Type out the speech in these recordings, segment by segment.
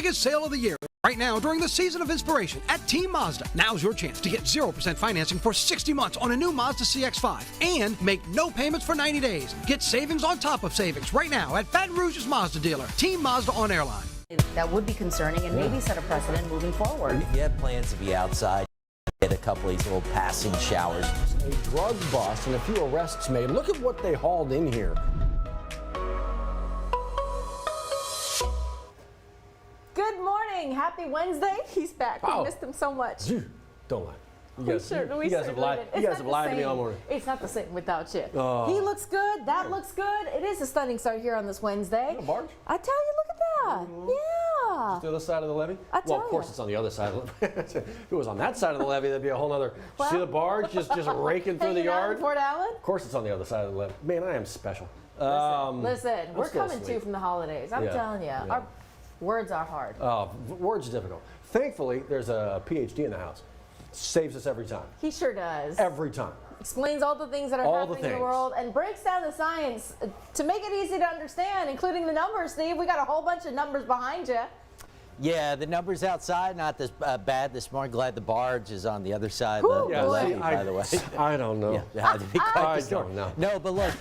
biggest sale of the year. Right now, during the Season of Inspiration at Team Mazda, now's your chance to get 0% financing for 60 months on a new Mazda CX-5 and make no payments for 90 days. Get savings on top of savings right now at Baton Rouge's Mazda dealer, Team Mazda on Airline. That would be concerning and maybe set a precedent moving forward. If you have plans to be outside, get a couple of these little passing showers. A drug bust and a few arrests made. Look at what they hauled in here. Good morning. Happy Wednesday. He's back. We missed him so much. Don't lie. You guys have lied. You guys have lied to me all morning. It's not the same without you. Oh. He looks good. That looks good. It is a stunning start here on this Wednesday. A barge? I tell you, look at that. Yeah. The other side of the levee? Well, of course it's on the other side of the levee. If it was on that side of the levee, that'd be a whole other. See the barge just raking through the yard? Fort Allen? Of course it's on the other side of the levee. Man, I am special. Listen, we're coming too from the holidays. I'm telling you. Our words are hard. Words are difficult. Thankfully, there's a PhD in the house. Saves us every time. He sure does. Every time. Explains all the things that are happening in the world and breaks down the science to make it easy to understand, including the numbers. Steve, we got a whole bunch of numbers behind you. Yeah, the numbers outside not this bad this morning. Glad the barge is on the other side of the levee, by the way. I don't know. I don't know. No, but look,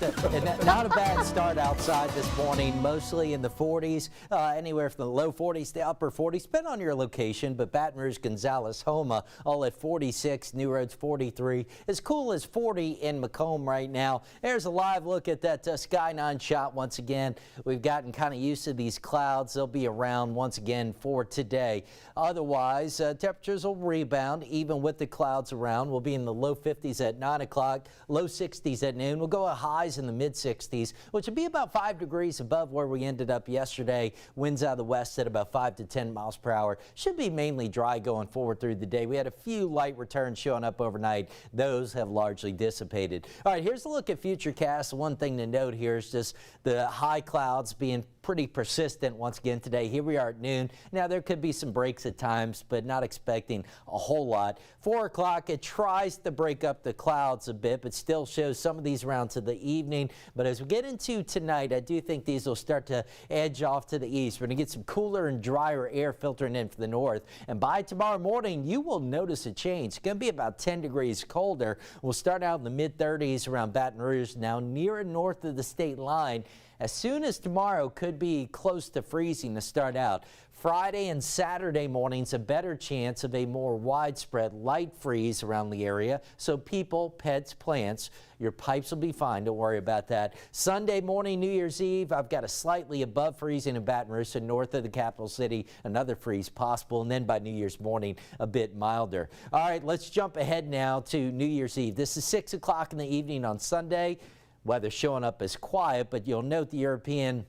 not a bad start outside this morning. Mostly in the 40s, anywhere from the low 40s to upper 40s. Depending on your location, but Baton Rouge, Gonzales, Homa, all at 46. New Roads 43. As cool as 40 in Macomb right now. There's a live look at that Sky 9 shot once again. We've gotten kind of used to these clouds. They'll be around once again for today. Otherwise, temperatures will rebound even with the clouds around. We'll be in the low 50s at 9 o'clock, low 60s at noon. We'll go at highs in the mid 60s, which would be about 5 degrees above where we ended up yesterday. Winds out of the west at about 5 to 10 miles per hour. Should be mainly dry going forward through the day. We had a few light returns showing up overnight. Those have largely dissipated. All right, here's a look at Futurecast. One thing to note here is just the high clouds being pretty persistent once again today. Here we are at noon. Now there could be some breaks at times, but not expecting a whole lot. 4 o'clock, it tries to break up the clouds a bit, but still shows some of these around to the evening. But as we get into tonight, I do think these will start to edge off to the east. We're going to get some cooler and drier air filtering in from the north. And by tomorrow morning, you will notice a change. It's going to be about 10 degrees colder. We'll start out in the mid 30s around Baton Rouge, now near and north of the state line. As soon as tomorrow, could be close to freezing to start out. Friday and Saturday mornings, a better chance of a more widespread light freeze around the area. So people, pets, plants, your pipes will be fine. Don't worry about that. Sunday morning, New Year's Eve, I've got a slightly above freezing in Baton Rouge, so north of the capital city, another freeze possible. And then by New Year's morning, a bit milder. All right, let's jump ahead now to New Year's Eve. This is 6 o'clock in the evening on Sunday. Weather showing up as quiet, but you'll note the European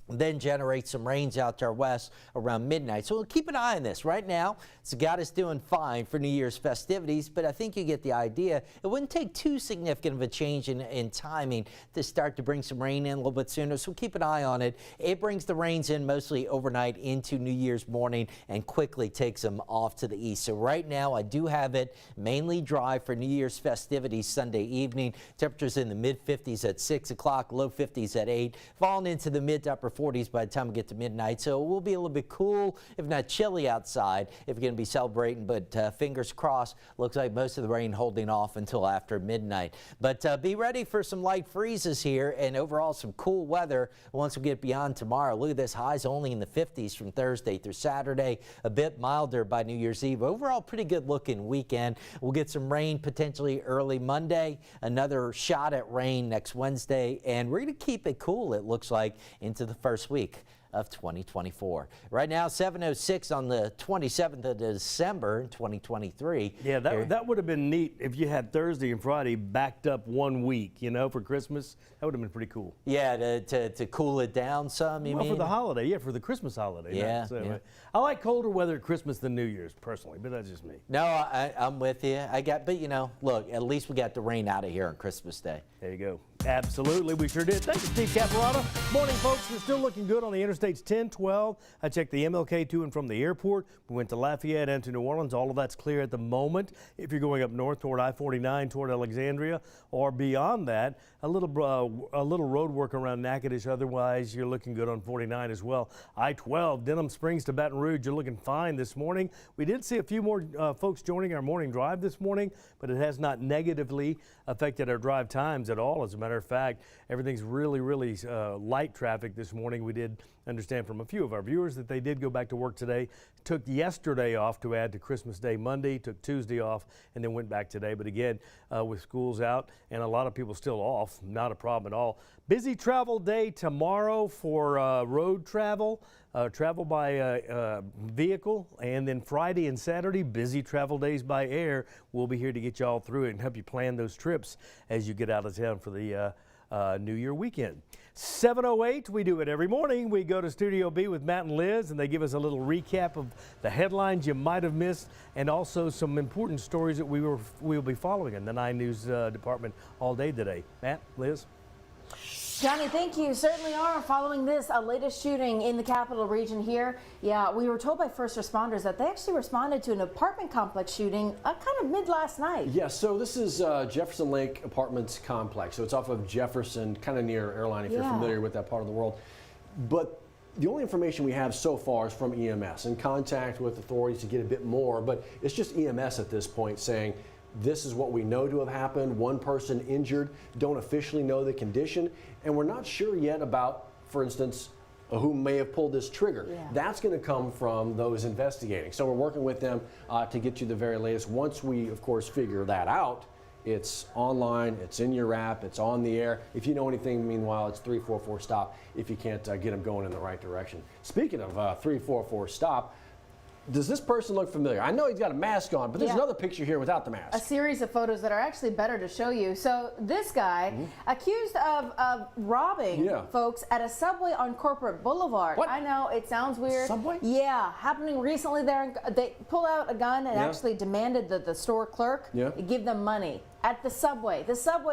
then generate some rains out to our west around midnight. So we'll keep an eye on this. Right now, it's got us doing fine for New Year's festivities, but I think you get the idea. It wouldn't take too significant of a change in timing to start to bring some rain in a little bit sooner, so keep an eye on it. It brings the rains in mostly overnight into New Year's morning and quickly takes them off to the east. So right now, I do have it mainly dry for New Year's festivities Sunday evening. Temperatures in the mid-50s at 6 o'clock, low 50s at 8, falling into the mid to upper 40s by the time we get to midnight. So it will be a little bit cool, if not chilly outside, if you're going to be celebrating. But fingers crossed, looks like most of the rain holding off until after midnight. But be ready for some light freezes here and overall some cool weather once we get beyond tomorrow. Look at this, highs only in the 50s from Thursday through Saturday, a bit milder by New Year's Eve. Overall, pretty good looking weekend. We'll get some rain potentially early Monday, another shot at rain next Wednesday, and we're going to keep it cool, it looks like, into the first week of 2024. Right now, 7:06 on the 27th of December, 2023. Yeah, that would have been neat if you had Thursday and Friday backed up 1 week, you know, for Christmas. That would have been pretty cool. Yeah, to cool it down some, you mean? For the holiday, yeah, for the Christmas holiday. Yeah, yeah. I like colder weather at Christmas than New Year's, personally, but that's just me. No, I'm with you. But you know, look, at least we got the rain out of here on Christmas Day. There you go. Absolutely, we sure did. Thank you, Steve Caparata. Morning, folks. We're still looking good on the interstate. Interstates 10, 12. I checked the MLK to and from the airport. We went to Lafayette and to New Orleans. All of that's clear at the moment. If you're going up north toward I-49 toward Alexandria or beyond that, a little road work around Natchitoches. Otherwise, you're looking good on 49 as well. I-12, Denham Springs to Baton Rouge. You're looking fine this morning. We did see a few more folks joining our morning drive this morning, but it has not negatively affected our drive times at all. As a matter of fact, everything's really light traffic this morning. We did understand from a few of our viewers that they did go back to work today. Took yesterday off to add to Christmas Day Monday, took Tuesday off, and then went back today. But again, with schools out and a lot of people still off, not a problem at all. Busy travel day tomorrow for road travel, travel by vehicle, and then Friday and Saturday, busy travel days by air. We'll be here to get you all through it and help you plan those trips as you get out of town for the New Year weekend. 7:08, we do it every morning. We go to Studio B with Matt and Liz, and they give us a little recap of the headlines you might have missed, and also some important stories that we'll be following in the 9 News department all day today. Matt, Liz? Johnny, thank you. Certainly are. Following this latest shooting in the capital region here. Yeah, we were told by first responders that they actually responded to an apartment complex shooting kind of mid last night. Yeah, so this is Jefferson Lake Apartments Complex. So it's off of Jefferson, kind of near Airline, if you're familiar with that part of the world. But the only information we have so far is from EMS, in contact with authorities to get a bit more, but it's just EMS at this point saying, this is what we know to have happened. 1 person injured, don't officially know the condition, and we're not sure yet about, for instance, who may have pulled this trigger. Yeah. That's going to come from those investigating. So we're working with them to get you the very latest. Once we, of course, figure that out, it's online, it's in your app, it's on the air. If you know anything, meanwhile, it's 344 STOP if you can't get them going in the right direction. Speaking of 344 STOP, does this person look familiar? I know he's got a mask on, but there's another picture here without the mask. A series of photos that are actually better to show you. So this guy, accused of robbing folks at a Subway on Corporate Boulevard. What? I know, it sounds weird. Subway? Yeah, happening recently there. They pulled out a gun and actually demanded that the store clerk give them money. At the Subway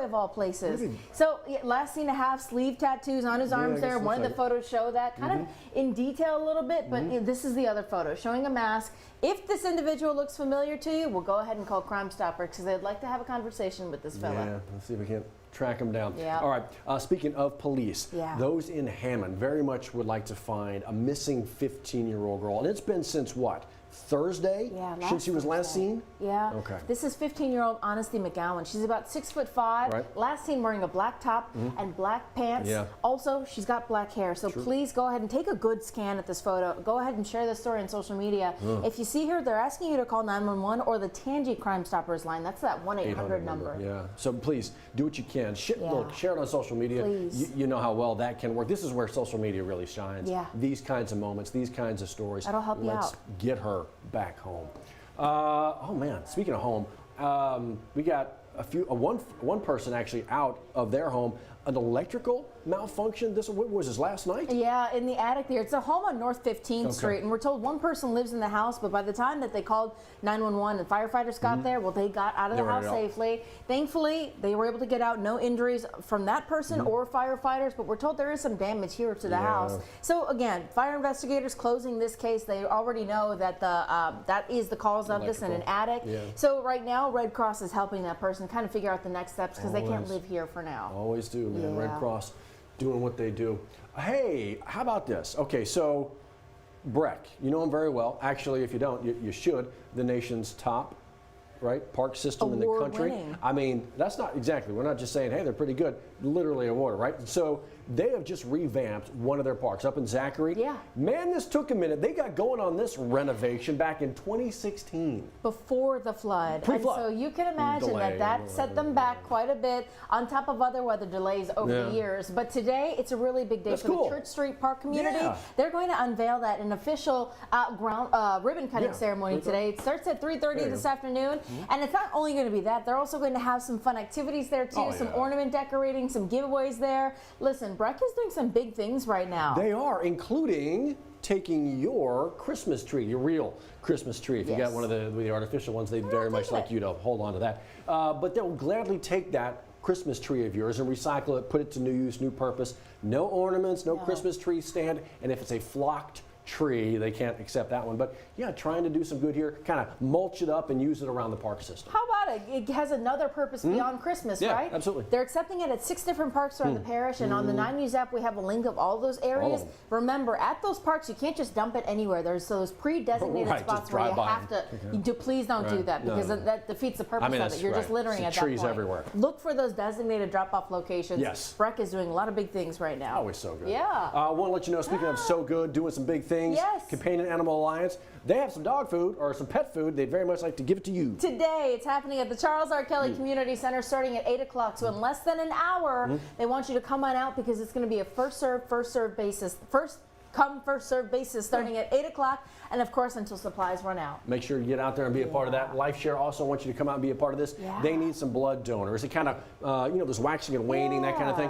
of all places. Really? So last seen to have sleeve tattoos on his arms there. One of the photos show that kind of in detail a little bit, but this is the other photo showing a mask. If this individual looks familiar to you, we'll go ahead and call Crime Stoppers because they'd like to have a conversation with this fella. Yeah, let's see if we can track him down. Yeah. All right, speaking of police, those in Hammond very much would like to find a missing 15-year-old girl. And it's been since what? Thursday? Yeah, since she was last seen? Yeah. Okay. This is 15-year-old Honesty McGowan. She's about 6'5". Right. Last seen wearing a black top and black pants. Yeah. Also, she's got black hair. So please go ahead and take a good scan at this photo. Go ahead and share this story on social media. If you see her, they're asking you to call 911 or the Tangi Crime Stoppers line. That's that 1-800 number. Yeah. So please do what you can. Look, share it on social media. Please. You know how well that can work. This is where social media really shines. Yeah. These kinds of moments, these kinds of stories. That'll help you out. Let's get her back home. Oh man, speaking of home, we got one person actually out of their home. An electrical malfunction. What was this, last night? Yeah, in the attic there. It's a home on North 15th Street, and we're told 1 person lives in the house, but by the time that they called 911 and firefighters got there, well, they got out of the house safely. Thankfully, they were able to get out. No injuries from that person or firefighters, but we're told there is some damage here to the house. So again, fire investigators closing this case. They already know that that is the cause of this in an attic. Yeah. So right now, Red Cross is helping that person kind of figure out the next steps because they can't live here for now. Always do, man. Red Cross doing what they do. Hey, how about this? Okay, so Breck, you know him very well. Actually, if you don't, you should. The nation's top, park system in the country. I mean, that's not exactly. We're not just saying, hey, they're pretty good. Literally awarded, right? So they have just revamped one of their parks up in Zachary. Yeah. Man, this took a minute. They got going on this renovation back in 2016. Before the flood. Pre-flood. And so you can imagine that set them back quite a bit on top of other weather delays over the years. But today, it's a really big day for the Church Street Park community. Yeah. They're going to unveil that in an official ribbon cutting ceremony today. It starts at 3:30 this afternoon. And it's not only going to be that, they're also going to have some fun activities there too, some ornament decorating, some giveaways there. Listen, Breck is doing some big things right now. They are, including taking your Christmas tree, your real Christmas tree. If you got one of the artificial ones, they'd very much like you to hold on to that. But they'll gladly take that Christmas tree of yours and recycle it, put it to new use, new purpose. No ornaments, no Christmas tree stand, and if it's a flocked tree, they can't accept that one. But yeah, trying to do some good here, kind of mulch it up and use it around the park system. How about it? It has another purpose beyond Christmas, Yeah, right? absolutely. They're accepting it at 6 different parks around the parish, and on the 9 News app, we have a link of all those areas. them. Remember, at those parks, you can't just dump it anywhere. There's those pre-designated Right, spots just where you drive by have to. Please don't do Right. that, No, because no. that defeats the purpose I mean, of it. You're just right. littering It's at that trees point. everywhere. Look for those designated drop-off locations. Yes. Breck is doing a lot of big things right now. Always so good. Yeah. I want to let you know, speaking of so good, doing some big things, Yes. Companion Animal Alliance, they have some dog food or some pet food. They'd very much like to give it to you. Today, it's happening at the Charles R. Kelly Community Center starting at 8 o'clock. So in less than an hour, they want you to come on out because it's going to be a first serve basis. First come, first serve basis starting at 8 o'clock. And of course, until supplies run out. Make sure you get out there and be a part of that. LifeShare also wants you to come out and be a part of this. Yeah. They need some blood donors. It kind of, there's waxing and waning, that kind of thing.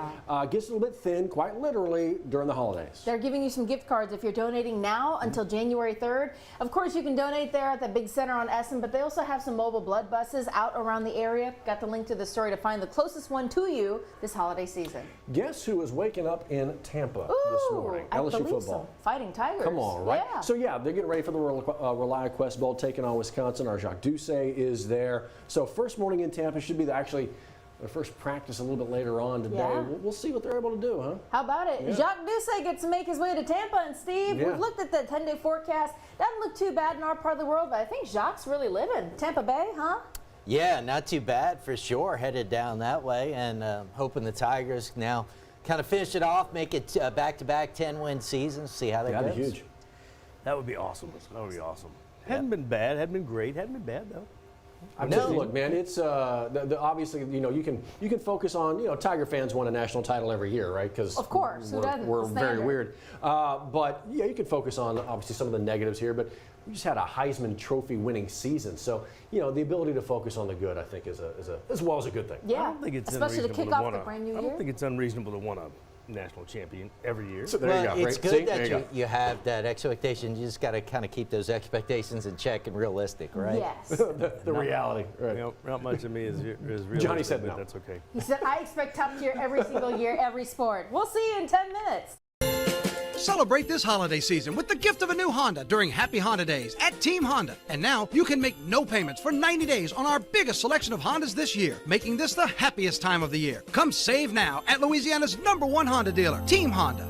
Gets a little bit thin, quite literally, during the holidays. They're giving you some gift cards if you're donating now until January 3rd. Of course, you can donate there at the big center on Essen, but they also have some mobile blood buses out around the area. Got the link to the story to find the closest one to you this holiday season. Guess who is waking up in Tampa this morning? I LSU believe football. so. Fighting Tigers. Come on, right? Yeah. So yeah, they're getting ready for the Rely Quest Bowl, taking on Wisconsin. Our Jacques Doucet is there. So first morning in Tampa should be their first practice a little bit later on today. Yeah. We'll see what they're able to do, huh? How about it? Yeah. Jacques Doucet gets to make his way to Tampa, and Steve, Yeah. we've looked at the 10-day forecast. Doesn't look too bad in our part of the world, but I think Jacques really living. Tampa Bay, huh? Yeah, not too bad for sure. Headed down that way, and hoping the Tigers now kind of finish it off, make it back-to-back 10-win seasons, see how that goes. That'd be huge. That would be awesome. That would be awesome. Hadn't been bad. Hadn't been great. Hadn't been bad though. Look, man, it's obviously you can focus on Tiger fans won a national title every year, right? Because Of course, who doesn't? we're The very standard. weird. But yeah, you can focus on obviously some of the negatives here, but we just had a Heisman Trophy winning season, so the ability to focus on the good, I think, is as well as a good thing. Yeah. I don't think it's especially to unreasonable kick to off want the brand new I year. don't think it's unreasonable to want a national champion every year. So there Well, you go. it's right? good See? There that you go. you have that expectation. You just got to kind of keep those expectations in check and realistic, right? Yes. the reality. Right. Not much of me is realistic, Johnny said but no. that's okay. He said, I expect top tier every single year, every sport. We'll see you in 10 minutes. Celebrate this holiday season with the gift of a new Honda during Happy Honda Days at Team Honda. And now you can make no payments for 90 days on our biggest selection of Hondas this year, making this the happiest time of the year. Come save now at Louisiana's #1 Honda dealer, Team Honda.